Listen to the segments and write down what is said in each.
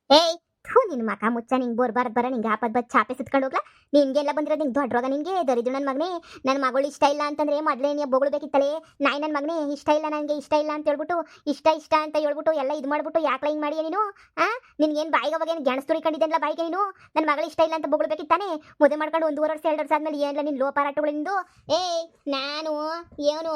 ಏಯ್ ಥೂ ನಿನ್ ಮಕ ಮುಚ್ಚ ನಿಂಗೆ ಬೋರ್ಬಾರ್ದು ಬರ ನಿಂಗೆ ಆಪದ್ ಬದ್ ಚಾಪೆ ಸುತ್ಕೊಂಡು ಹೋಗ್ಲಾ ನಿನ್ಗೆಲ್ಲ ಬಂದಿರೋದು ನಿಂಗೆ ದೊಡ್ಡ ರೋಗ ನಿನ್ಗೆ ದರಿದ್ರು ನನ್ನ ಮಗನೇ ನನ್ನ ಮಗಳು ಇಷ್ಟ ಇಲ್ಲ ಅಂತಂದ್ರೆ ಮೊದಲೇ ನೀ ಬೊಗಳ್ಬೇಕಿತ್ತಲೇ ನಾಯಿ ನನ್ನ ಮಗನೇ ಇಷ್ಟ ಇಲ್ಲ ನನಗೆ ಇಷ್ಟ ಇಲ್ಲ ಅಂತ ಹೇಳ್ಬಿಟ್ಟು ಇಷ್ಟ ಅಂತ ಹೇಳ್ಬಿಟ್ಟು ಎಲ್ಲ ಇದು ಮಾಡ್ಬಿಟ್ಟು ಯಾಕೆ ಹಿಂಗೆ ಮಾಡಿಯ ನೀನು ಆ ನಿನ್ಗೇನು ಬಾಯಿಗೆ ಅವಾಗ ಏನು ಗೆಣಸ್ ತುಳಿಕೊಂಡಿದ್ದೆಲ್ಲ ಬಾಯಿಗೆ ನೀನು ನನ್ನ ಮಗಳು ಇಷ್ಟ ಇಲ್ಲ ಅಂತ ಬೊಗಳ್ಬೇಕಿತ್ತಾನೆ ಮದುವೆ ಮಾಡ್ಕೊಂಡು 1.5 ವರ್ಷ 2 ವರ್ಷ ಆದ್ಮೇಲೆ ಏನಿಲ್ಲ ನಿನ್ನ ಲೋಪಾರಾಟಗಳು ನಿಂದು ಏಯ್ ನಾನು ಏನು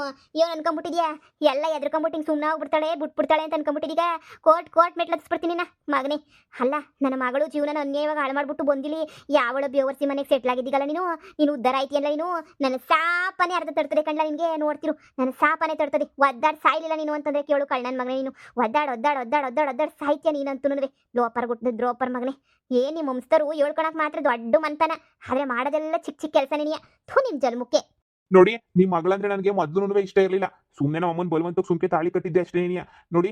ಅನ್ಕೊಂಬಿಟ್ಟಿದ್ಯಾ ಎಲ್ಲ ಎದ್ರಕೊಂಬಿಟ್ಟು ಹಿಂಗೆ ಸುಮ್ಮನೆ ಹೋಗ್ಬಿಡ್ತಾಳೆ ಬಿಟ್ಬಿಡ್ತಾಳೆ ಅಂತ ಅನ್ಕೊಂಬಿಟ್ಟಿದೀಗ ಕೋರ್ಟ್ ಮೆಟ್ಲತ್ಸ್ಬಿಡ್ತೀನಿ ನಾ ಮಗನೇ ಅಲ್ಲ ನನ್ನ ಮಗಳು ಜೀವನ ಅನ್ಯಾಯವಾಗಿ ಹಾಳು ಮಾಡ್ಬಿಟ್ಟು ಬಂದಿಲಿ ಯಾವಳ ಬೇವರ್ಸಿ ಮನೆಗೆ ಸೆಟ್ಲ್ ಆಗಿದ್ದೀಗಲ್ಲ ನೀನು ಉದ್ಧಾರ ಆಯ್ತಿಯಲ್ಲ ನೀನು ನನ್ನ ಸಾಪನೆ ಅರ್ಧ ತಡ್ತದೆ ಕಣ್ಣ ನಿನ್ಗೆ ನೋಡ್ತಿರು ನನ್ನ ಸಾಪನೆ ತಡ್ತದೆ ಒದ್ದಾಡ್ ಸಾಯ್ಲಿಲ್ಲ ನೀನು ಅಂತಂದ್ರೆ ಕೇಳು ಕಳ್ಳ ನನ್ನ ಮಗನೇ ನೀನು ಒದ್ದಾಡ್ ಸಾಹಿತ್ಯ ನೀನಂತೂ ಲೋಪರ್ ಗುಟ್ಟದ ದ್ರೋಪರ್ ಮಗನೇ ಏನ್ ನಿಮ್ಮ ವಂಶಸ್ಥರು ಹೇಳ್ಕೊಳಕ್ ಮಾತ್ರ ದೊಡ್ಡ ಮಂತನ ಆದ್ರೆ ಮಾಡೋದೆಲ್ಲ ಚಿಕ್ಕ ಕೆಲಸ ನೀನಿಯ ಥೂ ನಿಮ್ ಜನ್ಮಕ್ಕೆ ನೋಡಿ ನಿಮ್ಮ ಮಗಳಂದ್ರೆ ನನಗೆ ಮೊದಲು ಇಷ್ಟ ಇರಲಿಲ್ಲ. ಸುಮ್ಮನೆ ನಮ್ಮ ಅಮ್ಮನ ಬಲವಂತಕ್ಕೆ ಸುಮ್ಕೆ ತಾಳಿ ಕಟ್ಟಿದ್ದೆ ಅಷ್ಟೇ. ನೋಡಿ,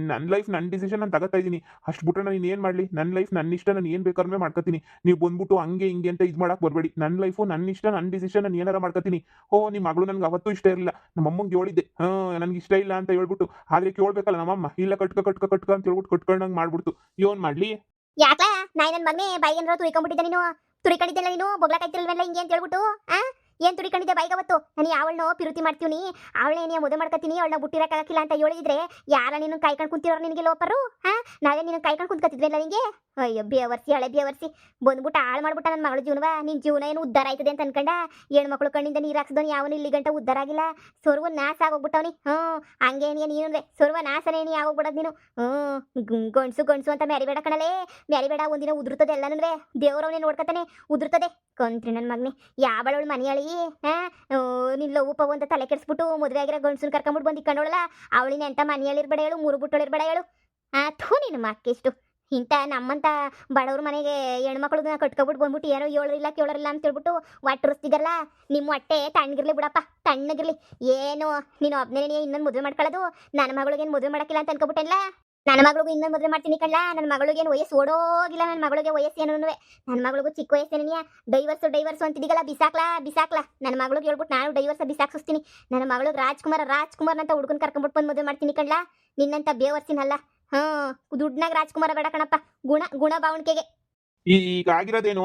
ನನ್ನ ಲೈಫ್ ನನ್ನ ಡಿಸಿಷನ್ ನಾನು ತಗೋತಾ ಇದ್ದೀನಿ. ಅಷ್ಟು ಬಿಟ್ಟರೆ ನಾನು ಏನು ಮಾಡಲಿ? ನನ್ನ ಲೈಫ್ ನನ್ನ ಇಷ್ಟ, ನಾನು ಏನು ಬೇಕಾದ್ರೆ ಮಾಡ್ಕೊತೀನಿ. ನೀವು ಬಂದ್ಬಿಟ್ಟು ಹಂಗೆ ಹಿಂಗೆ ಅಂತ ಇದು ಮಾಡಕ್ಕೆ ಬರಬೇಡಿ. ನನ್ನ ಲೈಫು ನನ್ನ ಇಷ್ಟ, ನನ್ನ ಡಿಸಿಷನ್, ನಾನು ಏನಾರ ಮಾಡ್ಕೊತೀನಿ. ನಿಮ್ಮ ಮಗಳು ನನಗೆ ಅವತ್ತೂ ಇಷ್ಟ ಇರಲಿಲ್ಲ. ನಮ್ಮ ಅಮ್ಮಂಗೆ ಹೇಳಿದ್ದೆ, ನನಗೆ ಇಷ್ಟ ಇಲ್ಲ ಅಂತ ಹೇಳ್ಬಿಟ್ಟು. ಆದರೆ ಕೇಳಬೇಕಲ್ಲ ನಮ್ಮಮ್ಮ, ಇಲ್ಲ ಕಟ್ಕ ಅಂತ ಹೇಳ್ಬಿಟ್ಟು ಕಟ್ಕೊಂಡಂಗೆ ಮಾಡ್ಬಿಡ್ತು. ಏನು ಮಾಡಲಿ? ಯಾಕ ನಾಯಿ ನನ್ನ ಮಗನೇ ಬಾಯಿಗೆ ತುರಿಕೊಂಡ್ಬಿಟ್ಟಿದ್ದೆ ನೀನು ತುರಿಕೊಂಡಿದ್ದೆಲ್ಲ ನೀನು ಬೊಗ್ಲಾಕಾಯ್ತಿರಲ್ವೆಲ್ಲ ಹಿಂಗೆ ಅಂತ ಹೇಳ್ಬಿಟ್ಟು ಏನ್ ತುಡಿಕೊಂಡಿದ್ದೆ ಬಾಯಿಗವತ್ತು ನಾನು ಯಾವಳನ್ನೋ ಪಿರುತಿ ಮಾಡ್ತೀವಿ ಅವಳೇನೇ ಮದುವೆ ಮಾಡ್ಕೊತೀನಿ ಅವಳನ್ನ ಬುಟ್ಟಿರಕ್ಕಾಗಿಲ್ಲ ಅಂತ ಹೇಳಿದ್ರೆ ಯಾರ ನೀನು ಕಾಯ್ಕೊಂಡು ಕುಂತಿರೋರು ನಿನಗೆ ಲೋಪರು ನಾವೇ ನೀನು ಕಾಯ್ಕೊಂಡು ಕುಂತ್ಕೊತಿದ್ವಿಲ್ಲ ನಿನಗೆ ಅಯ್ಯೋ ಬೇವರ್ಸಿ ಹಳೆ ಬೇವರ್ಸಿ ಬಂದ್ಬಿಟ್ಟು ಹಾಳು ಮಾಡ್ಬಿಟ್ಟ ನನ್ನ ಮಗಳ ಜೀವನವ ನಿನ್ನ ಜೀವನ ಏನು ಉದ್ಧಾರ ಆಯ್ತದೆ ಅಂತ ಅನ್ಕೊಂಡ ಹೆಣ್ಮಕ್ಳು ಕಣ್ಣಿಂದ ನೀರು ಹಾಕ್ಸಿದವನು ಯಾವನು ಇಲ್ಲಿ ಗಂಟ ಉದ್ಧಾರ ಆಗಿಲ್ಲ ಸರ್ವ ನಾಶ ಆಗೋಗ್ಬಿಟ್ಟವನಿ ಹಂಗೇನಿಯ ನೀನು ಸರ್ವ ನಾಶನೇನಿ ಆಗೋಗ್ಬಿಡೋದು ನೀನು ಗಂಡ್ಸು ಅಂತ ಮ್ಯಾರಿಬೇಡ ಕಣಲೇ ಮ್ಯಾರಿಬೇಡ ಒಂದಿನ ಉದುರ್ತದೆ ಎಲ್ಲನೂ ದೇವ್ರವನೇ ನೋಡ್ಕೊತಾನೆ ಉದುರ್ತದೆ ಕೊಂತ್ರಿ ನನ್ನ ಮಗನೇ ಯಾವಳವಳು ಮನೆಯಳಿ ನಿನ್ನ ಲವ್ ಪವ್ ಅಂತ ತಲೆ ಕೆಡಿಸ್ಬಿಟ್ಟು ಮದುವೆ ಆಗಿರೋ ಗಂಡ್ಸನ್ ಕರ್ಕೊಂಬಿಟ್ಟು ಬಂದು ಇಕ್ಕೊಂಡವಳಲ್ಲ ಅವಳಿನ ಎಂತ ಮನೆಯಲ್ಲಿರ್ಬೇಡ ಹೇಳು 3 ಬುಟ್ಟಳಿರ್ಬೇಡ ಹೇಳು ಥೂ ನಿನ್ನ ಮಕ್ಕಿಷ್ಟು ಇಂಥ ನಮ್ಮಂತ ಬಡವ್ರ ಮನೆಗೆ ಹೆಣ್ಮಕ್ಳನ್ನ ಕಟ್ಕೊಬಿಟ್ಟು ಬಂದ್ಬಿಟ್ಟು ಏನೋ ಹೇಳೋರಿಲ್ಲ ಕೇಳೋರಿಲ್ಲ ಅಂತ ಹೇಳ್ಬಿಟ್ಟು ಒಟ್ಟರಿಸ್ತಿಗಲ್ಲ ನಿಮ್ಮ ಹೊಟ್ಟೆ ತಣ್ಣಗಿರ್ಲಿ ಬಿಡಪ್ಪ ತಣ್ಣಗಿರ್ಲಿ ಏನು ನೀನು ಒಬ್ಬನೇ ಇನ್ನೊಂದು ಮದುವೆ ಮಾಡ್ಕೊಳ್ಳೋದು ನನ್ನ ಮಗಳಿಗೇನು ಮದುವೆ ಮಾಡಕ್ಕಿಲ್ಲ ಅಂತ ಅನ್ಕೊಬಿಟ್ಟೆಲ್ಲ ನನ್ನ ಮಗಳಿಗೂ ಇನ್ನೊಂದು ಮದುವೆ ಮಾಡ್ತೀನಿ ಕಳ್ಳ ನನ್ನ ಮಗಳಿಗೇನು ವಯಸ್ಸು ಓಡೋಗಿಲ್ಲ ನನ್ನ ಮಗಳಿಗೆ ವಯಸ್ಸು ಏನು ನನ್ನ ಮಗಳಿಗೂ ಚಿಕ್ಕ ವಯಸ್ಸೇನೆಯಾ ಡೈವರ್ಸು ಅಂತಿದ್ದೀಗಲ್ಲ ಬಿಸಾಕ್ಲಾ ನನ್ನ ಮಗಳಿಗೆ ಹೇಳ್ಬಿಟ್ಟು ನಾನು ಡೈವರ್ಸ ಬಿಸಾಕ್ಸಿಸ್ತೀನಿ ನನ್ನ ಮಗಳಿಗೆ ರಾಜ್ಕುಮಾರ್ ಅಂತ ಹುಡುಗನ ಕರ್ಕೊಂಡ್ಬಿಟ್ಟು ಬಂದು ಮದುವೆ ಮಾಡ್ತೀನಿ ಕಳ್ಳ ನಿನ್ನಂತ ಬೇವರ್ಸಿನಲ್ಲ ದುಡ್ನಾಗ ರಾಜ್ಕುಮಾರ ಬೇಡ ಕಣಪ್ಪ ಗುಣ ಬಾವಣಿಕೆಗೆ ಈಗ ಆಗಿರೋದೇನು?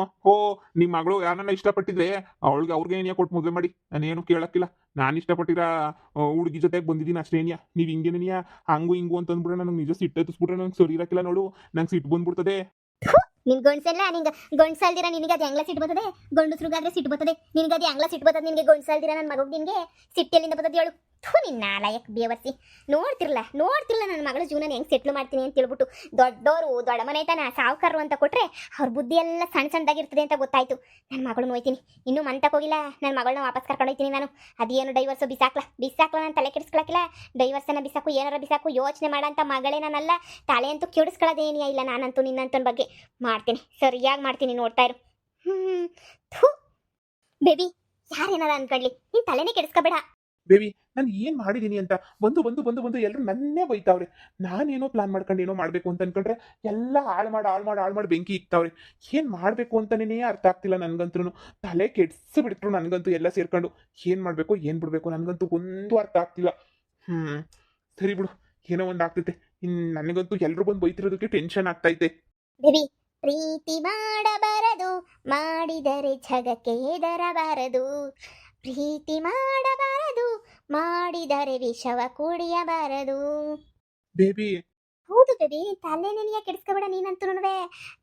ನಿಮ್ಮ ಮಗಳು ಯಾರನ್ನ ಇಷ್ಟಪಟ್ಟಿದ್ರೆ ಅವ್ರಿಗೆ ಏನಿಯಾ ಕೊಟ್ಟು ಮದುವೆ ಮಾಡಿ, ನಾನೇನು ಕೇಳಕ್ಕಿಲ್ಲ. ನಾನು ಇಷ್ಟಪಟ್ಟಿರೋ ಹುಡುಗಿ ಜೊತೆಗೆ ಬಂದಿದ್ದೀನಿ ಅಷ್ಟೇನಿಯಾ. ನೀವು ಹಿಂಗೇನಿಯಾ ಹಂಗು ಹಿಂಗು ಅಂತ ಅಂದ್ಬಿಟ್ರೆ ನನಗೆ ನಿಜ ಸಿಟ್ಟು ಎತ್ತಿಸ್ಬಿಟ್ರೆ ನಂಗೆ ಸರಿ ಇರಕ್ಕಿಲ್ಲ ನೋಡು. ನಂಗೆ ಸಿಟ್ಟು ಬಂದ್ಬಿಡ್ತದೆ. ನಿನ್ ಗಂಡ್ಸಲ್ಲ ನಿಂಗೆ ಗಂಡ್ಸಲ್ದಿರ ನಿನಗೆ ಅದು ಹೆಂಗ್ಲ ಸಿಟ್ಟು ಬರ್ತದೆ? ಗಂಡಸ್ರಿಗಾದ್ರೆ ಸಿಟ್ಟು ಬರ್ತದೆ, ನಿನಗೆ ಅದು ಹೆಂಗ್ಲ ಸಿಟ್ಟು ಬರ್ತದೆ? ನಿನಗೆ ಗಂಡ್ಸಲ್ದಿರ ನನ್ನ ಮಗಗೆ ನಿನಗೆ ಸಿಟ್ಟೆಲ್ಲಿಂದ ಬರ್ತದೆ ಹೇಳು? ನಿನ್ನ ನಾಲಾಯಕ್ ಬೇವರ್ಸಿ ನೋಡ್ತಿರ್ಲ ನನ್ನ ಮಗಳ ಜೀವನ ಹೆಂಗೆ ಸೆಟ್ಲ್ ಮಾಡ್ತೀನಿ ಅಂತ ಹೇಳ್ಬಿಟ್ಟು ದೊಡ್ಡೋರು ದೊಡ್ಡ ಮನೆ ತಾನ ಸಾವುಕಾರರು ಅಂತ ಕೊಟ್ರೆ ಅವ್ರ ಬುದ್ಧಿ ಎಲ್ಲ ಸಣ್ಣದಾಗಿರ್ತದೆ ಅಂತ ಗೊತ್ತಾಯ್ತು. ನನ್ನ ಮಗಳನ್ನ ಹೋಯ್ತೀನಿ, ಇನ್ನೂ ಮಂತಕ್ಕೆ ಹೋಗಿಲ್ಲ. ನನ್ನ ಮಗಳನ್ನ ವಾಪಸ್ ಕರ್ಕೊಂಡು ಹೋಯ್ತೀನಿ ನಾನು. ಅದೇನು ಡೈವರ್ಸು ಬಿಸಾಕ್ಲ ನಾನು ತಲೆ ಕೆಡಿಸ್ಕೊಳಕಿಲ್ಲ. ಡೈವರ್ಸನ್ನ ಬಿಸಾಕು ಏನಾರ ಬಿಸಾಕು ಯೋಚನೆ ಮಾಡೋಂಥ ಮಗಳೇ ನಾನಲ್ಲ. ತಲೆ ಅಂತೂ ಕೆಡಿಸ್ಕೊಳ್ಳೋದೇನಿಯಾ ಇಲ್ಲ. ನಾನಂತೂ ನಿನ್ನಂತನ ಬಗ್ಗೆ ಮಾಡ್ತೀನಿ, ಸರಿಯಾಗಿ ಮಾಡ್ತೀನಿ, ನೋಡ್ತಾ ಇರು. ಬೇಬಿ ಯಾರೇನಾರ ಅನ್ಕೊಳ್ಳಿ, ನೀನು ತಲೆನೇ ಕೆಡಿಸ್ಕೋಬೇಡ. ಬೇಬಿ ನಾನು ಏನು ಮಾಡಿದ್ದೀನಿ ಅಂತ ಬಂದು ಎಲ್ಲರೂ ನನ್ನೇ ಬೈತಾವ್ರೆ. ನಾನೇನೋ ಪ್ಲಾನ್ ಮಾಡ್ಕೊಂಡು ಏನೋ ಮಾಡಬೇಕು ಅಂತ ಅನ್ಕೊಂಡ್ರೆ ಎಲ್ಲ ಹಾಳು ಮಾಡಿ ಬೆಂಕಿ ಇಕ್ತಾವ್ರೆ. ಏನು ಮಾಡಬೇಕು ಅಂತಲೇ ಅರ್ಥ ಆಗ್ತಿಲ್ಲ ನನಗಂತೂ. ತಲೆ ಕೆಡ್ಸಿ ಬಿಡ್ತರು ನನಗಂತೂ ಎಲ್ಲ ಸೇರ್ಕೊಂಡು. ಏನು ಮಾಡಬೇಕು ಏನು ಬಿಡಬೇಕು ನನಗಂತೂ ಒಂದು ಅರ್ಥ ಆಗ್ತಿಲ್ಲ. ಸರಿ ಬಿಡು, ಏನೋ ಒಂದು ಆಗ್ತೈತೆ. ನನಗಂತೂ ಎಲ್ಲರೂ ಬಂದು ಬೈತಿರೋದಕ್ಕೆ ಟೆನ್ಷನ್ ಆಗ್ತೈತೆ. ಬೇಬಿ ಪ್ರೀತಿ ಮಾಡಬಾರದು, ಮಾಡಿದರೆ ಜಗಕ್ಕೆ ಹೆದರಬಾರದು. ಪ್ರೀತಿ ಮಾಡಬಾರದು, ಮಾಡಿದರೆ ವಿಷವ ಕುಡಿಯಬಾರದು. ಬೇಬಿ ಹೌದು ಬೇಬಿ, ತಲೆ ನೆನೆಯ ಕೆಡಿಸ್ಕೊಬೇಡ ನೀನಂತೂ.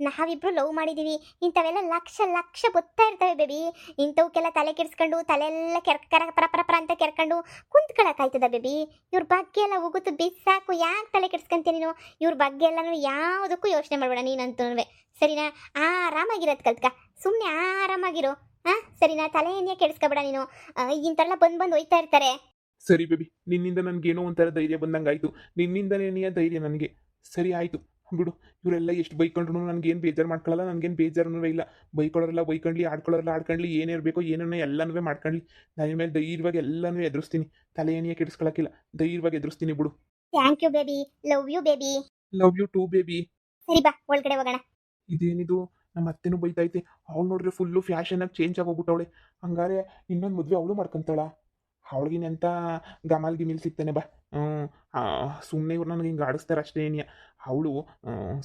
ನಾವಿಬ್ರು ಲವ್ ಮಾಡಿದೀವಿ, ಇಂಥವೆಲ್ಲ ಲಕ್ಷ ಗೊತ್ತಾ ಇರ್ತವೆ ಬೇಬಿ. ಇಂಥವಕ್ಕೆಲ್ಲ ತಲೆ ಕೆಡಿಸ್ಕೊಂಡು ತಲೆಲ್ಲ ಪರ ಅಂತ ಕೆರ್ಕೊಂಡು ಕುಂತ್ಕೊಳಕಾಯ್ತದ ಬೇಬಿ? ಇವ್ರ ಬಗ್ಗೆ ಎಲ್ಲ ಹೋಗುತ್ತು ಬಿಸಾಕು, ಯಾಕೆ ತಲೆ ಕೆಡಿಸ್ಕೊಂತೀನಿ ನೀನು? ಇವ್ರ ಬಗ್ಗೆ ಎಲ್ಲನೂ ಯಾವುದಕ್ಕೂ ಯೋಚನೆ ಮಾಡಬೇಡ ನೀನಂತೂ. ಸರಿನಾ? ಆರಾಮಾಗಿರೋದು ಕಲ್ತ್ಕ, ಸುಮ್ಮನೆ ಆರಾಮಾಗಿರೋ. ಸರಿನಾ? ತಲೆ ಏನೇ ಕೆಡಿಸ್ಕೊಬೇಡ ನೀನು. ಇಂಥೆಲ್ಲ ಬಂದು ಹೋಯ್ತಾ ಇರ್ತಾರೆ. ಸರಿ ಬೇಬಿ, ನಿನ್ನಿಂದ ನನಗೇನೋ ಒಂಥರ ಧೈರ್ಯ ಬಂದಂಗಾಯ್ತು. ನಿನ್ನಿಂದನೇ ಧೈರ್ಯ ನನಗೆ. ಸರಿ ಆಯಿತು ಬಿಡು. ಇವರೆಲ್ಲ ಎಷ್ಟು ಬೈಕೊಂಡ್ರು ನನಗೇನು ಬೇಜಾರು ಮಾಡ್ಕೊಳ್ಳಲ್ಲ, ನನಗೇನು ಬೇಜಾರೂ ಇಲ್ಲ. ಬೈಕೊಳ್ಳೋರೆಲ್ಲ ಬೈಕೊಂಡ್ಲಿ, ಆಡ್ಕೊಳ್ಳಿ, ಏನಿರಬೇಕೋ ಏನನ್ನ ಎಲ್ಲನೂ ಮಾಡ್ಕೊಳ್ಳಿ. ನನ್ನ ಮೇಲೆ ಧೈರ್ಯವಾಗಿ ಎಲ್ಲನೂ ಎದುರಿಸ್ತೀನಿ. ತಲೆ ಏನಿಯೇ ಕೆಡಿಸ್ಕೊಳಕ್ಕಿಲ್ಲ, ಧೈರ್ಯವಾಗಿ ಎದುರಿಸ್ತೀನಿ ಬಿಡು. Thank you baby, love you baby. Love you too baby. ಸರಿ ಬಾ ಒಳಗಡೆ ಹೋಗೋಣ. ಇದೇನಿದು? ನಮ್ಮ ಅತ್ತೆನೂ ಬೈತೈತೆ. ಅವ್ಳು ನೋಡ್ರೆ ಫುಲ್ಲು ಫ್ಯಾಷನಾಗಿ ಚೇಂಜ್ ಆಗೋಗ್ಬಿಟ್ಟವಳೆ. ಹಂಗಾರೆ ಇನ್ನೊಂದು ಮದುವೆ ಅವಳು ಮಾಡ್ಕೊಂತಾಳ? ಅವಳಿಗಿನಂತ ಗಮಾಲ್ ಗಿಮಿಲ್ ಸಿಗ್ತಾನೆ ಬಾ. ಸುಮ್ಮನೆ ಇವ್ರು ನನಗೆ ಹಿಂಗೆ ಆಡಿಸ್ತಾರೆ ಅಷ್ಟೇ ಏನಿಯ. ಅವಳು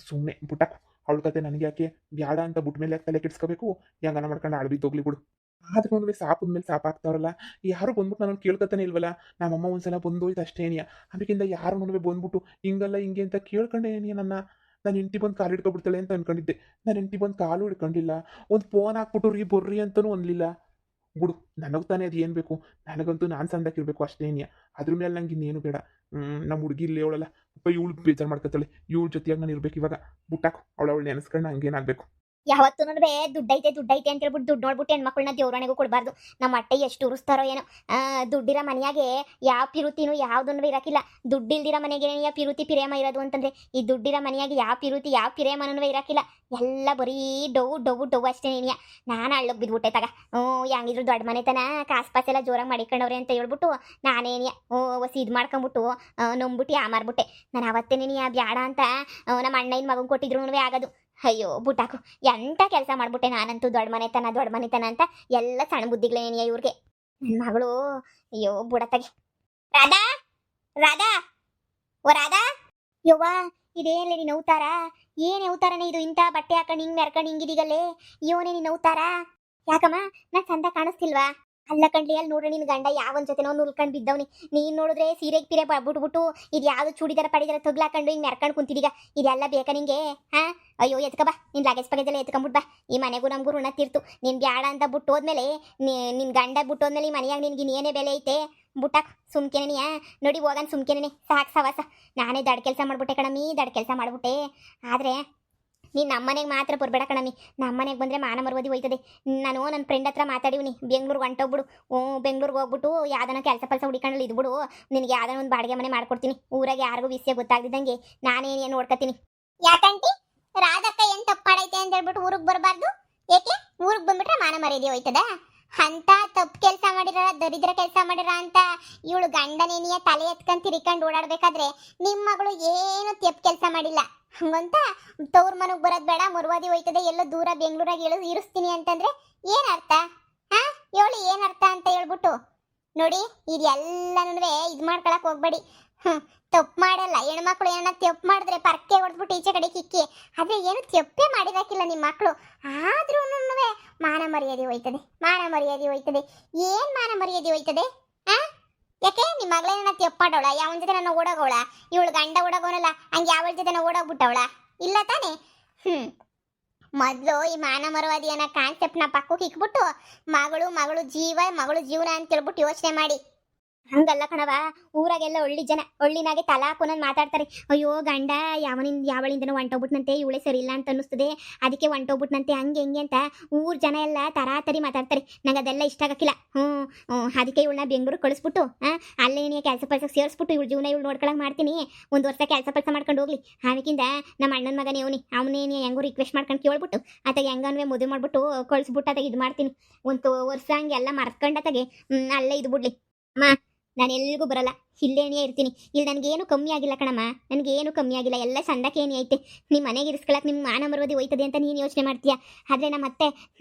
ಸುಮ್ಮನೆ ಬಿಟ್ಟಾಕು. ಅವಳ ಕತೆ ನನಗೆ ಯಾಕೆ, ಬ್ಯಾಡ ಅಂತ ಬಿಟ್ಟ ಮೇಲೆ ಯಾಕೆ ತಲೆ ಕೆಡ್ಸ್ಕೋಬೇಕು, ಹೆಂಗನ ಮಾಡ್ಕೊಂಡು ಆಳ್ಬಿದ್ದೋಗ್ಲಿ ಬಿಡು. ಆದ್ರೂ ಸಾಪದ ಮೇಲೆ ಸಾಪ್ ಆಗ್ತಾವ್ರಲ್ಲ, ಯಾರು ಬಂದ್ಬಿಟ್ಟು ನಾನು ಕೇಳ್ಕೊತಾನೆ ಇಲ್ವಲ್ಲ. ನಮ್ಮಮ್ಮ ಒಂದ್ಸಲ ಬಂದೋಯ್ತು ಅಷ್ಟೇನಿಯ, ಅದಕ್ಕಿಂತ ಯಾರು ಬಂದ್ಬಿಟ್ಟು ಹಿಂಗಲ್ಲ ಹಿಂಗೆ ಅಂತ ಕೇಳ್ಕೊಂಡೇನಿಯ ನನ್ನ ಹೆಂಡತಿ ಬಂದು ಕಾಲು ಹಿಡ್ಕೊಬಿಡ್ತಾಳೆ ಅಂತ ಅನ್ಕೊಂಡಿದ್ದೆ. ನನ್ನ ಹೆಂಡತಿ ಬಂದು ಕಾಲು ಹಿಡ್ಕೊಂಡಿಲ್ಲ, ಒಂದು ಫೋನ್ ಹಾಕ್ಬಿಟ್ಟು ರೀ ಬರ್ರಿ ಅಂತಲೂ ಅನ್ಲಿಲ್ಲ. ಬಿಡು, ನನಗೆ ತಾನೇ ಅದು ಏನು ಬೇಕು, ನನಗಂತೂ ನಾನು ಸಂದಕ್ಕಿರ್ಬೇಕು ಅಷ್ಟೇನಿಯ. ಅದ್ರ ಮೇಲೆ ನಂಗೆ ಇನ್ನೇನು ಬೇಡ. ನಮ್ಮ ಹುಡುಗಿ ಇಲ್ಲೇ ಅವಳಲ್ಲ, ಅಪ್ಪ ಇವಳು ಬೇಜಾರು ಮಾಡ್ಕೊತಾಳೆ, ಇವಳ ಜೊತೆಯಾಗಿ ನಾನು ಇರ್ಬೇಕು ಇವಾಗ. ಬಿಟ್ಟಾಕು, ಅವಳು ನೆನೆಸ್ಕೊಂಡು ಹಂಗೇನಾಗಬೇಕು. ಯಾವತ್ತೂ ದುಡ್ಡೈತೆ ದುಡ್ಡೈತೆ ಅಂತ ಹೇಳ್ಬಿಟ್ಟು ದುಡ್ಡು ನೋಡ್ಬಿಟ್ಟು ಹೆಣ್ಮಕ್ಳನ್ನ ದೇವ್ರಣೆಗೂ ಕೊಡಬಾರ್ದು. ನಮ್ಮ ಹೊಟ್ಟೆ ಎಷ್ಟು ಉರಿಸ್ತಾರೋ ಏನೋ. ದುಡ್ಡಿರೋ ಮನೆಯಾಗೆ ಯಾವ ಪಿರುತಿನೂ ಯಾವುದನ್ನು ಇರಕ್ಕಿಲ್ಲ. ದುಡ್ಡಿಲ್ದಿರೋ ಮನೆಗೆ ಯಾವ ಪಿರುತಿ ಪಿರೇಮ ಇರೋದು ಅಂತಂದ್ರೆ, ಈ ದುಡ್ಡಿರೋ ಮನೆಯಾಗೆ ಯಾವ ಪಿರುತಿ ಯಾವ ಪಿರೇಮನೂ ಇರಕ್ಕಿಲ್ಲ. ಎಲ್ಲ ಬರೀ ಡವ್ ಅಷ್ಟೇ ನೀನಿಯ. ನಾನು ಹಳ್ಳಕ್ಕೆ ಬಿದ್ಬಿಟ್ಟೆ ತಗ. ಹೆಂಗಿದ್ರು ದೊಡ್ಡ ಮನೆತನ ಕಾಸು ಪಾಸೆಲ್ಲ ಜೋರಾಗಿ ಮಾಡಿಕೊಂಡವ್ರೆ ಅಂತ ಹೇಳ್ಬಿಟ್ಟು ನಾನೇನಿಯ ಹೊಸಿ ಇದು ಮಾಡ್ಕೊಂಬಿಟ್ಟು ನಂಬಿಟ್ಟು ಮಾರ್ಬಿಟ್ಟೆ. ನಾನು ಅವತ್ತೇ ನೀನಿಯ ಬ್ಯಾಡ ಅಂತ ನಮ್ಮ ಅಣ್ಣನ ಮಗನ್ ಕೊಟ್ಟಿದ್ರು ಆಗೋದು. ಅಯ್ಯೋ ಬುಟ್ಟಾಕು, ಎಂಥ ಕೆಲಸ ಮಾಡ್ಬಿಟ್ಟೆ ನಾನಂತೂ. ದೊಡ್ಡ ಮನೆತನ ಅಂತ ಎಲ್ಲ ಸಣ್ಣ ಬುದ್ಧಿಗಳೇನಿಯ ಇವ್ರಿಗೆ. ನನ್ನ ಮಗಳು ಅಯ್ಯೋ ಬುಡತ್ತಾಗೆ. ರಾಧಾ ರಾಧಾ ಓ ರಾಧಾ, ಯವ್ವ ಇದೇನೇ ನೀನು ನವ್ತಾರ? ಏನೇ ಅವತಾರನೇ ಇದು? ಇಂಥ ಬಟ್ಟೆ ಹಾಕೊಂಡು ಹಿಂಗೆ ಮೆರ್ಕೊಂಡು ಹಿಂಗಿದೀಗಲ್ಲೇ ಇವನೇ ನೀನು ನವ್ತಾರ? ಯಾಕಮ್ಮ ನಾನು ಚಂದ ಕಾಣಿಸ್ತಿಲ್ವಾ? ಅಲ್ಲ ಕಣ್ಲಿ, ಅಲ್ಲಿ ನೋಡ್ರಿ ನಿನ್ನ ಗಂಡ ಯಾವನ್ ಜೊತೆನೋ ಉಳ್ಕೊಂಡು ಬಿದ್ದವನಿ. ನೀನು ನೋಡಿದ್ರೆ ಸೀರೆಗೆ ಪಿರೆ ಬಿಟ್ಬಿಟ್ಟು ಇದು ಯಾವುದು ಚೂಡಿದಾರ ಪಡಿದಾರ ತೊಗ್ಲಾಕೊಂಡು ಹಿಂಗೆ ಮೆರ್ಕೊಂಡು ಕುಂತಿದೀಗ. ಇದೆಲ್ಲ ಬೇಕಾ ನಿಂಗೆ? ಅಯ್ಯೋ ಎತ್ಕ ಬಾ, ನಿನ್ನ ಲಗೇಜ್ ಪಗೇಜೆಲ್ಲ ಎತ್ಕೊಂಬಿಟ್ಟು ಬಾ. ಈ ಮನೆಗೂ ನಮಗೂ ಋಣ ತೀರ್ತು. ನೀನು ಬ್ಯಾಡ ಅಂತ ಬಿಟ್ಟೋದ್ಮೇಲೆ, ನಿನ್ನ ಗಂಡ ಬಿಟ್ಟೋದ್ಮೇಲೆ ಈ ಮನೆಯಾಗ ನಿನ್ಗೆ ಇನ್ನೇನೇ ಬೆಲೆ ಐತೆ? ಬುಟ್ಟಾಕ್ ಸುಮ್ಕೆನೆನಿಯಾ. ನೋಡಿ ಹೋಗನ್ ಸುಮ್ಕೆನೆ, ಸಾಕು ಸವಾಸ. ನಾನೇ ದಡ್ ಕೆಲಸ ಮಾಡ್ಬಿಟ್ಟೆ ಕಣಮಿ, ದಡ್ ಕೆಲಸ ಮಾಡ್ಬಿಟ್ಟೆ. ಆದರೆ ನೀನು ನಮ್ಮನೆಗೆ ಮಾತ್ರ ಬರಬೇಡ ಕಣಮಿ. ನಮ್ಮನೆಗೆ ಬಂದರೆ ಮಾನ ಮರ್ಯಾದೆ ಹೋಯ್ತದೆ. ನಾನು ನನ್ನ ಫ್ರೆಂಡ್ ಹತ್ರ ಮಾತಾಡಿವ್ನಿ, ಬೆಂಗ್ಳೂರಿಗೆ ಹೊಂಟೋಗ್ಬಿಡು. ಬೆಂಗ್ಳೂರಿಗೆ ಹೋಗ್ಬಿಟ್ಟು ಯಾವ್ದನ ಕೆಲಸ ಹುಡಿಕೊಂಡಲ್ಲಿ ಇದ್ಬಿಡು. ನಿನಗೆ ಯಾವ್ದಾನ ಒಂದು ಬಾಡಿಗೆ ಮನೆ ಮಾಡ್ಕೊಡ್ತೀನಿ. ಊರಾಗೆ ಯಾರಿಗೂ ವಿಷಯ ಗೊತ್ತಾಗ್ದಿದ್ದಂಗೆ ನಾನೇನು ನೋಡ್ಕೊತೀನಿ. ಯಾಕಂಟಿ ರಾಧಕ್ಕ ಏನು ತಪ್ಪಾಡೈತೆ ಅಂತ ಹೇಳ್ಬಿಟ್ಟು ಊರಿಗೆ ಬರಬಾರ್ದು? ಏಕೆ? ಊರಿಗೆ ಬಂದ್ಬಿಟ್ರೆ ಮಾನ ಮರ್ಯಾದೆ ಹೋಯ್ತದ? ಅಂತ ತಪ್ಪು ಕೆಲಸ ಮಾಡಿರ, ದರಿದ್ರ ಕೆಲಸ ಮಾಡಿರ ಅಂತ ಇವಳು ಗಂಡನೇನಿಯ ತಲೆ ಎತ್ಕೊಂಡು ತಿರ್ಕೊಂಡು ಓಡಾಡ್ಬೇಕಾದ್ರೆ ನಿಮ್ಮ ಮಗಳು ಏನು ತಪ್ಪು ಕೆಲಸ ಮಾಡಿಲ್ಲ. ಹಂಗಂತ ತವ್ರ ಮನೆಗೆ ಬರೋದು ಬೇಡ, ಮುರ್ವಾದಿ ಹೋಯ್ತದೆ, ಎಲ್ಲೋ ದೂರ ಬೆಂಗಳೂರಾಗ ಇರಿಸ್ತೀನಿ ಅಂತಂದ್ರೆ ಏನರ್ಥ? ಹೇಳಿ ಏನರ್ಥ ಅಂತ ಹೇಳ್ಬಿಟ್ಟು. ನೋಡಿ ಇದೆಲ್ಲನೂ ಇದು ಮಾಡ್ಕೊಳಕ್ ಹೋಗ್ಬೇಡಿ. ತಪ್ಪು ಮಾಡಲ್ಲ ಹೆಣ್ಮಕ್ಳು. ಏನನ್ನ ತಪ್ಪು ಮಾಡಿದ್ರೆ ಪರ್ಕೆ ಹೊಡೆದ್ಬಿಟ್ಟು ಈಚೆ ಕಡೆ ಕಿಕ್ಕಿ. ಆದರೆ ಏನು ತಪ್ಪೇ ಮಾಡಿರಕ್ಕಿಲ್ಲ ನಿಮ್ಮ ಮಕ್ಕಳು. ಆದ್ರೂ ಮಾನ ಮರ್ಯಾದೆ ಹೋಯ್ತದೆ, ಮಾನ ಮರ್ಯಾದೆ ಹೋಯ್ತದೆ. ಏನು ಮಾನ ಮರ್ಯಾದೆ ಹೋಯ್ತದೆ? ಯಾಕೆ ನಿಮ್ಮ ಮಗಳೇನ ತಪ್ಪು ಮಾಡೋಳ? ಯಾವನ ಜೊತೆ ನನ್ನ ಓಡೋಗೋಳ? ಇವಳು ಗಂಡ ಓಡೋಗೋನಲ್ಲ, ಹಂಗೆ ಯಾವಳ ಜೊತೆ ಓಡೋಗ್ಬಿಟ್ಟವಳ? ಇಲ್ಲ ತಾನೆ? ಮೊದಲು ಈ ಮಾನ ಮರ್ಯಾದೆ ಅನ್ನೋ ಕಾನ್ಸೆಪ್ಟ್ನ ಪಕ್ಕಕ್ಕೆ ಇಕ್ಬಿಟ್ಟು ಮಗಳು ಜೀವನ ಅಂತ ಹೇಳ್ಬಿಟ್ಟು ಯೋಚನೆ ಮಾಡಿ. ಹಂಗಲ್ಲ ಕಣವ, ಊರಾಗೆಲ್ಲ ಒಳ್ಳಿನಾಗೆ ತಲಾಕೋನಂದು ಮಾತಾಡ್ತಾರೆ. ಅಯ್ಯೋ ಗಂಡ ಯಾವಳಿಂದನೋ ಹೊಂಟೋಗ್ಬಿಟ್ನಂತೆ, ಇವಳೇ ಸರಿ ಇಲ್ಲ ಅಂತ ಅನ್ನಿಸ್ತದೆ, ಅದಕ್ಕೆ ಹೊಂಟೋಗ್ಬಿಟ್ನಂತೆ, ಹಂಗೆ ಹೆಂಗೆ ಅಂತ ಊರ್ ಜನ ಎಲ್ಲ ತರಾತರಿ ಮಾತಾಡ್ತಾರೆ. ನಂಗೆ ಅದೆಲ್ಲ ಇಷ್ಟ ಆಗಕ್ಕಿಲ್ಲ. ಅದಕ್ಕೆ ಇವಳನ್ನ ಬೆಂಗ್ಳೂರಿಗೆ ಕಳಿಸ್ಬಿಟ್ಟು ಅಲ್ಲೇನೇ ಕೆಲಸ ಸೇರಿಸ್ಬಿಟ್ಟು ಇವಳು ಜೀವನ ಇವಳು ನೋಡ್ಕೊಳಂಗೆ ಮಾಡ್ತೀನಿ. ಒಂದು ವರ್ಷ ಕೆಲಸ ಮಾಡ್ಕೊಂಡು ಹೋಗ್ಲಿ. ಆಮೇಕಿಂದ ನಮ್ಮ ಅಣ್ಣನ ಮಗನೇ ಅವನೇನೇ ಹೆಂಗೂ ರಿಕ್ವೆಸ್ಟ್ ಮಾಡ್ಕೊಂಡು ಕೇಳ್ಬಿಟ್ಟು ಆತಗೆ ಹೆಂಗನ್ವೇ ಮದುವೆ ಮಾಡ್ಬಿಟ್ಟು ಕಳಿಸ್ಬಿಟ್ಟು ಅತಾಗ ಇದು ಮಾಡ್ತೀನಿ. ಒಂದು ವರ್ಷ ಹಂಗೆ ಎಲ್ಲ ಮರ್ತ್ಕೊಂಡತ್ತಾಗೆ ಅಲ್ಲೇ ಇದು ಬಿಡ್ಲಿ. ಅಮ್ಮ ನಾನು ಎಲ್ಲಿಗೂ ಬರಲ್ಲ, ಇಲ್ಲೇನೇ ಇರ್ತೀನಿ. ಇಲ್ಲಿ ನನಗೇನು ಕಮ್ಮಿ ಆಗಿಲ್ಲ ಕಣಮ್ಮ, ನನಗೇನು ಕಮ್ಮಿ ಆಗಿಲ್ಲ. ಎಲ್ಲ ಸಂದಕ್ಕೇನೇ ಐತೆ. ನಿಮ್ಮ ಮನೆಗೆ ಇರಿಸ್ಕೊಳಕ್ಕೆ ನಿಮ್ಮ ಮಾನ ಮರ್ಯಾದೆ ಹೋಯ್ತದೆ ಅಂತ ನೀನು ಯೋಚನೆ ಮಾಡ್ತೀಯ. ಆದರೆ ನಮ್ಮ ಅತ್ತೆ,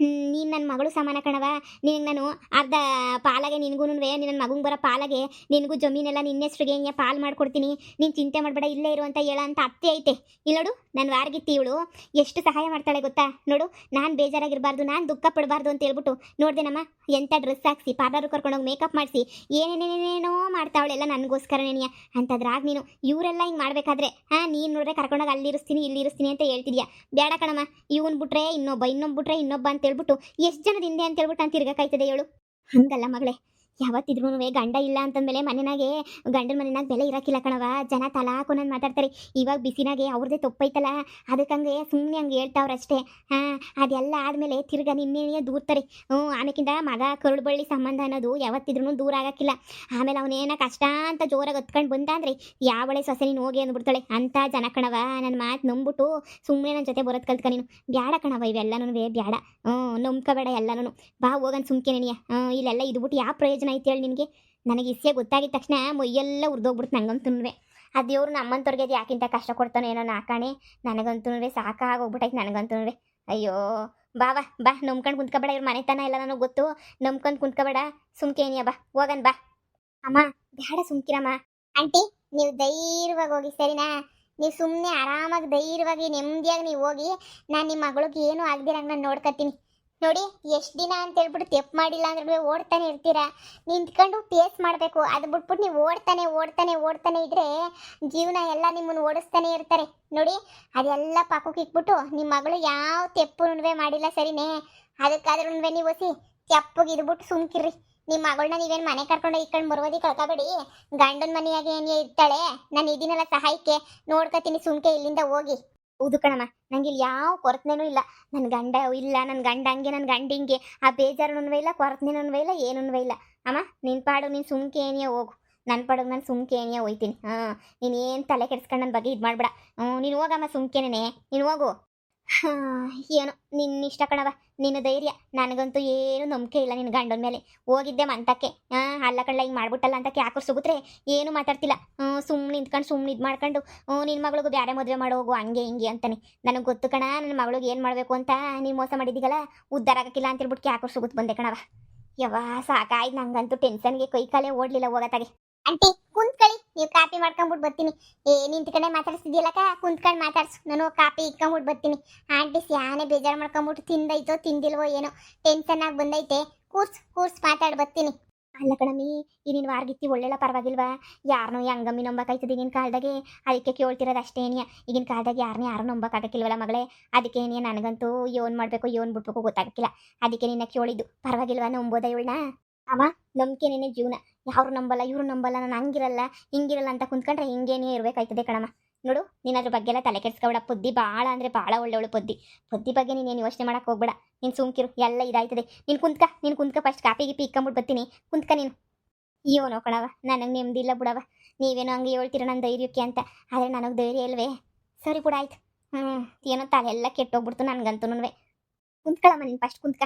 ನೀನು ನನ್ನ ಮಗಳು ಸಮಾನ ಕಣವ. ನಿನಗೆ ನಾನು ಅರ್ಧ ಪಾಲಾಗೆ ನಿನಗೂ ನನ್ನ ಮಗಂಗೆ ಬರೋ ಪಾಲಾಗೆ ನಿನಗೂ ಜಮೀನೆಲ್ಲ ನಿನ್ನ ಹೆಸ್ರಿಗೆ ಹಿಂಗೆ ಪಾಲು ಮಾಡ್ಕೊಡ್ತೀನಿ. ನೀನು ಚಿಂತೆ ಮಾಡಬೇಡ, ಇಲ್ಲೇ ಇರು ಅಂತ ಹೇಳೋ ಅಂತ ಅತ್ತೆ ಐತೆ. ಇಲ್ಲಿ ನೋಡು, ನನ್ನ ವಾರ್ಗಿತ್ತಿ ಇವಳು ಎಷ್ಟು ಸಹಾಯ ಮಾಡ್ತಾಳೆ ಗೊತ್ತಾ? ನೋಡು, ನಾನು ಬೇಜಾರಾಗಿರಬಾರ್ದು, ನಾನು ದುಃಖ ಪಡಬಾರ್ದು ಅಂತ ಹೇಳ್ಬಿಟ್ಟು ನೋಡ್ದೇನಮ್ಮ ಎಂಥ ಡ್ರೆಸ್ ಹಾಕ್ಸಿ, ಪಾರ್ಲರ್ ಕರ್ಕೊಂಡೋಗಿ ಮೇಕಪ್ ಮಾಡಿಸಿ ಏನೇನೇನೇನೋ ಮಾಡ್ತಾವಳೆಲ್ಲ ನನಗೋಸ್ಕರನೇನಿಯ. ಅಂತದ್ರಾಗ ನೀನು ಇವರೆಲ್ಲ ಹಿಂಗೆ ಮಾಡಬೇಕಾದ್ರೆ ನೀನು ನೋಡ್ರೆ ಕರ್ಕೊಂಡೋಗಿ ಅಲ್ಲಿ ಇಲ್ಲಿರಿಸ್ತೀನಿ ಅಂತ ಹೇಳ್ತಿದ್ಯಾ. ಬೇಡ ಕಣಮ್ಮ, ಇವನ್ ಬಿಟ್ರೆ ಇನ್ನೊಬ್ಬ ಬಿಟ್ರೆ ಇನ್ನೊಬ್ಬ ಅಂತ ಹೇಳ್ಬಿಟ್ಟು ಎಷ್ಟು ಜನದ ಹಿಂದೆ ಅಂತ ಹೇಳ್ಬಿಟ್ಟು ನಾನು ತಿರ್ಗಾಕಾಯ್ತದೆ ಹೇಳು. ಹಂಗಲ್ಲ ಮಗಳೇ, ಯಾವತ್ತಿದ್ರೂ ಗಂಡ ಇಲ್ಲ ಅಂತಂದಮೇಲೆ ಮನೆನಾಗೆ ಗಂಡನ ಮನೆನಾಗ ಬೆಲೆ ಇರೋಕ್ಕಿಲ್ಲ ಕಣವ. ಜನ ತಲಾಕೋನಂದು ಮಾತಾಡ್ತಾರೆ. ಇವಾಗ ಬಿಸಿನಾಗೆ ಅವ್ರದ್ದೇ ತಪ್ಪೈತಲ್ಲ, ಅದಕ್ಕಂಗೆ ಸುಮ್ಮನೆ ಹಂಗೆ ಹೇಳ್ತಾವ್ರಷ್ಟೇ. ಅದೆಲ್ಲ ಆದಮೇಲೆ ತಿರ್ಗಾ ನಿನ್ನೇನೇ ದೂರ್ತಾರೆ. ಆಮೇಕಿಂದ ಮಗ ಕರುಳು ಬಳ್ಳಿ ಸಂಬಂಧ ಅನ್ನೋದು ಯಾವತ್ತಿದ್ರೂ ದೂರ ಆಗಕ್ಕಿಲ್ಲ. ಆಮೇಲೆ ಅವನೇನ ಕಷ್ಟ ಅಂತ ಜೋರಾಗಿ ಹೊತ್ಕೊಂಡು ಬಂದ ಅಂದರೆ ಯಾವಳೆ ಸೊಸೆ ನೀನು ಹೋಗಿ ಅಂದ್ಬಿಡ್ತಾಳೆ. ಅಂತ ಜನ ಕಣವ. ನನ್ನ ಮಾತು ನಂಬಿಟ್ಟು ಸುಮ್ಮನೆ ನನ್ನ ಜೊತೆ ಬರೋದು ಕಲ್ತ್ಕ ನೀನು. ಬ್ಯಾಡ ಕಣವ, ಇವೆಲ್ಲನೂ ಬ್ಯಾಡ. ನಂಬ್ಕೋಬೇಡ ಎಲ್ಲನೂ. ಬಾ ಹೋಗನ್ ಸುಮ್ಕೆನೆನಿಯ. ಇಲ್ಲೆಲ್ಲ ಇದ್ಬಿಟ್ಟು ಯಾವ ಪ್ರಯೋಜನ ಐತೆ ಹೇಳಿ ನಿನಗೆ? ನನಗೆ ಇಸ್ಸೆ ಗೊತ್ತಾಗಿದ ತಕ್ಷಣ ಮೊಯ್ಯೆಲ್ಲ ಉರ್ದೋಗ್ಬಿಡ್ತು ನಂಗಂತೂ. ಆ ದೇವ್ರು ನಮ್ಮಂತವ್ರಿಗೆ ಅದು ಯಾಕಿಂತ ಕಷ್ಟ ಕೊಡ್ತಾನೋ ಏನೋ ನಾಕಾಣೆ. ನನಗಂತೂ ಸಾಕಾಗೋಗ್ಬಿಟ್ಟೈತೆ ನನಗಂತೂ. ಅಯ್ಯೋ ಬಾ ನಂಬ್ಕೊಂಡು ಕುಂತ್ಕೋಬೇಡ. ಇವ್ರ ಮನೆತನ ಎಲ್ಲ ನನಗೆ ಗೊತ್ತು. ನಂಬ್ಕೊಂಡು ಕುಂತ್ಕೋಬೇಡ, ಸುಮ್ಕೇನಿಯ ಬಾ ಹೋಗನ್ ಬಾ. ಅಮ್ಮ ಬ್ಯಾಡ ಸುಮ್ಕಿರಮ್ಮ. ಆಂಟಿ ನೀವು ಧೈರ್ಯವಾಗಿ ಹೋಗಿ ಸರಿನಾ? ನೀವು ಸುಮ್ಮನೆ ಆರಾಮಾಗಿ ಧೈರ್ಯವಾಗಿ ನೆಮ್ಮದಿಯಾಗಿ ನೀವು ಹೋಗಿ ನಾನು ನಿಮ್ಮ ಮಗಳಿಗೆ ಏನು ಆಗ್ದಿರಂಗೆ ನಾನು ನೋಡ್ಕೊತೀನಿ. ನೋಡಿ ಎಷ್ಟು ದಿನ ಅಂತ ಹೇಳ್ಬಿಟ್ಟು ತೆಪ್ಪು ಮಾಡಿಲ್ಲ ಅಂದ್ರೆ ಓಡ್ತಾನೆ ಇರ್ತೀರಾ. ನಿಂತ್ಕೊಂಡು ಫೇಸ್ ಮಾಡಬೇಕು. ಅದು ಬಿಟ್ಬಿಟ್ಟು ನೀವು ಓಡ್ತಾನೆ ಓಡ್ತಾನೆ ಓಡ್ತಾನೆ ಇದ್ರೆ ಜೀವನ ಎಲ್ಲ ನಿಮ್ಮನ್ನು ಓಡಿಸ್ತಾನೆ ಇರ್ತಾರೆ. ನೋಡಿ ಅದೆಲ್ಲ ಪಕ್ಕಕ್ಕೆ ಇಟ್ಬಿಟ್ಟು ನಿಮ್ಮ ಮಗಳು ಯಾವ ತೆಪ್ಪು ಮಾಡಿಲ್ಲ ಸರಿನೇ, ಅದಕ್ಕಾದ್ರೂ ನೀವು ಒಸಿ ತೆಪ್ಪಗೆ ಇದ್ಬಿಟ್ಟು ಸುಮ್ಕಿರ್ರಿ. ನಿಮ್ಮ ಮಗಳನ್ನ ನೀವೇನು ಮನೆ ಕರ್ಕೊಂಡು ಇಕ್ಕೊಂಡು ಬರುವುದಿ ಕಳ್ಕೊಬೇಡಿ. ಗಂಡನ ಮನೆಯಾಗೆ ಏನೇ ಇರ್ತಾಳೆ, ನಾನು ಇದೀನಲ್ಲ ಸಹಾಯಕ್ಕೆ ನೋಡ್ಕೊತೀನಿ, ಸುಮ್ಕೆ ಇಲ್ಲಿಂದ ಹೋಗಿ. ಹೌದು ಕಣಮ್ಮ, ನಂಗೆ ಇಲ್ಲಿ ಯಾವ ಕೊರತೆನೂ ಇಲ್ಲ. ನನ್ನ ಗಂಡ ಇಲ್ಲ, ನನ್ನ ಗಂಡ ಹಂಗೆ, ನನ್ನ ಗಂಡ ಹಿಂಗೆ, ಆ ಬೇಜಾರನೂ ಇಲ್ಲ, ಕೊರತೆನೂ ಇಲ್ಲ, ಏನೂ ಇಲ್ಲ. ಅಮ್ಮ ನಿನ್ನ ಪಾಡು ನೀನು ಸುಮ್ಕೆ ಏನಿಯ ಹೋಗು, ನನ್ನ ಪಾಡಿಗೆ ನಾನು ಸುಮ್ಕೆ ಏನಿಯ ಹೋಯ್ತೀನಿ. ನೀನು ಏನು ತಲೆ ಕೆಡಿಸ್ಕೊಂಡು ನನ್ನ ಬಗ್ಗೆ ಇದು ಮಾಡ್ಬೇಡ. ನೀನು ಹೋಗಮ್ಮ ಸುಮ್ಕೆನೇ, ನೀನು ಹೋಗು. ಏನೋ ನಿನ್ನ ಇಷ್ಟ ಕಣವ, ನಿನ್ನ ಧೈರ್ಯ. ನನಗಂತೂ ಏನು ನಂಬಿಕೆ ಇಲ್ಲ ನಿನ್ನ ಗಂಡನ ಮೇಲೆ. ಹೋಗಿದ್ದೆ ಮಂತಕ್ಕೆ, ಅಲ್ಲ ಕಳ್ಳ ಹಿಂಗೆ ಮಾಡ್ಬಿಟ್ಟಲ್ಲ ಅಂತಕ್ಕೆ ಯಾಕೋ ಸುಗುತ್ರೆ ಏನು ಮಾತಾಡ್ತಿಲ್ಲ. ಸುಮ್ಮನೆ ನಿಂತ್ಕೊಂಡು ಸುಮ್ಮನೆ ಇದು ಮಾಡ್ಕೊಂಡು ನಿನ್ನ ಮಗಳಿಗೂ ಬೇರೆ ಮದುವೆ ಮಾಡೋಗು ಹಂಗೆ ಹಿಂಗೆ ಅಂತಾನೆ. ನನಗೆ ಗೊತ್ತು ಕಣ, ನನ್ನ ಮಗಳಿಗೆ ಏನು ಮಾಡಬೇಕು ಅಂತ. ನೀನು ಮೋಸ ಮಾಡಿದ್ದೀಗಲ್ಲ, ಉದ್ಧಾರ ಆಗಕ್ಕಿಲ್ಲ ಅಂತೇಳ್ಬಿಟ್ಟು ಯಾಕೋ ಸುಗುತ್ ಬಂದೆ ಕಣವ. ಯವ್ವಾ ಸಾಕಾಯ್ತು, ನಂಗಂತೂ ಟೆನ್ಷನ್ಗೆ ಕೈ ಕಾಲೇ ಓಡಲಿಲ್ಲ ಹೋಗತ್ತಾಗೆ. ಆಂಟಿ ಕುಂತ್ಕೊಳ್ಳಿ, ನೀವು ಕಾಪಿ ಮಾಡ್ಕೊಂಬಿಟ್ಟು ಬರ್ತೀನಿ. ನಿಂತ್ಕೊಂಡೆ ಮಾತಾಡ್ಸಿದ್ಯಲ್ಲಕ್ಕ, ಕುಂತ್ಕೊಂಡು ಮಾತಾಡ್ಸು, ನಾನು ಕಾಪಿ ಇಕ್ಕೊಂಬಿಟ್ಟು ಬರ್ತೀನಿ. ಆಂಟಿ ಸ್ಯಾನೆ ಬೇಜಾರು ಮಾಡ್ಕೊಂಬಿಟ್ಟು ತಿಂದೈತೋ ತಿಂದಿಲ್ವೋ ಏನೋ ಟೆನ್ಷನ್ ಆಗಿ ಬಂದೈತೆ. ಕೂರ್ಸ್ ಮಾತಾಡಿ ಬರ್ತೀನಿ. ಅಲ್ಲ ಕಣಮ್ಮಿ, ಈ ನೀನು ವಾರ್ಗಿತ್ತಿ ಒಳ್ಳೆಲ್ಲ ಪರವಾಗಿಲ್ವಾ? ಯಾರನ್ನೋ ಹೆಂಗಮ್ಮಿ ನಂಬಕಾಯ್ತದೆ ಈಗಿನ ಕಾಲದಾಗೆ, ಅದಕ್ಕೆ ಕೇಳ್ತಿರೋದು ಅಷ್ಟೇನಿಯ. ಈಗಿನ ಕಾಲದಾಗ ಯಾರು ನಂಬಕ್ಕಾಗಕ್ಕಿಲ್ವಲ್ಲ ಮಗಳೇ, ಅದಕ್ಕೆ ಏನಿಯ ನನಗಂತೂ ಏನು ಮಾಡಬೇಕು ಏನು ಬಿಡ್ಬೇಕು ಗೊತ್ತಾಗಕ್ಕಿಲ್ಲ. ಅದಕ್ಕೆ ನಿನ್ನ ಕೇಳಿದ್ದು. ಪರವಾಗಿಲ್ವಾ ನಂಬೋದ ಇವಳನ್ನ? ಅಮ್ಮ ನಂಬಿಕೆನೇ ಜೀವನ. ಯಾರು ನಂಬಲ್ಲ, ಇವ್ರು ನಂಬಲ್ಲ, ನಾನು ಹಂಗಿರಲ್ಲ ಹಿಂಗಿರಲ್ಲ ಅಂತ ಕುಂತ್ಕೊಂಡ್ರೆ ಹಿಂಗೇನೇ ಇರಬೇಕಾಯ್ತದೆ ಕಣಮ್ಮ. ನೋಡು ನೀನು ಅದ್ರ ಬಗ್ಗೆ ಎಲ್ಲ ತಲೆ ಕೆಡ್ಸ್ಕೊಬೇಡ. ಪುದ್ದಿ ಭಾಳ ಅಂದರೆ ಭಾಳ ಒಳ್ಳೆಯವಳು ಪುದ್ದಿ ಬಗ್ಗೆ ನೀನೇನು ಯೋಚನೆ ಮಾಡಕ್ಕೆ ಹೋಗ್ಬೇಡ. ನೀನು ಸುಮ್ಕಿರು, ಎಲ್ಲ ಇದಾಯ್ತದೆ. ನೀನು ಕುಂತ್ಕ ಫಸ್ಟ್ ಕಾಪಿ ಗಿಪಿ ಇಕ್ಕೊಂಬಿಟ್ಟು ಬರ್ತೀನಿ. ಕುಂತ್ಕ ನೀನು. ಏನೋ ಕಣವ, ನನಗೆ ನೆಮ್ಮದಿ ಇಲ್ಲ ಬಿಡವ. ನೀವೇನೋ ಹಂಗೆ ಹೇಳ್ತೀರ ನನ್ನ ಧೈರ್ಯಕ್ಕೆ ಅಂತ, ಆದರೆ ನನಗೆ ಧೈರ್ಯ ಇಲ್ವೇ? ಸರಿ ಬಿಡ ಆಯ್ತು. ಏನೋ ತಲೆ ಎಲ್ಲ ಕೆಟ್ಟೋಗ್ಬಿಡ್ತು ನನಗಂತೂ. ಕುಂತ್ಕೊಳ್ಳಮ್ಮ ನೀನು ಫಸ್ಟ್ ಕುಂತ್ಕ.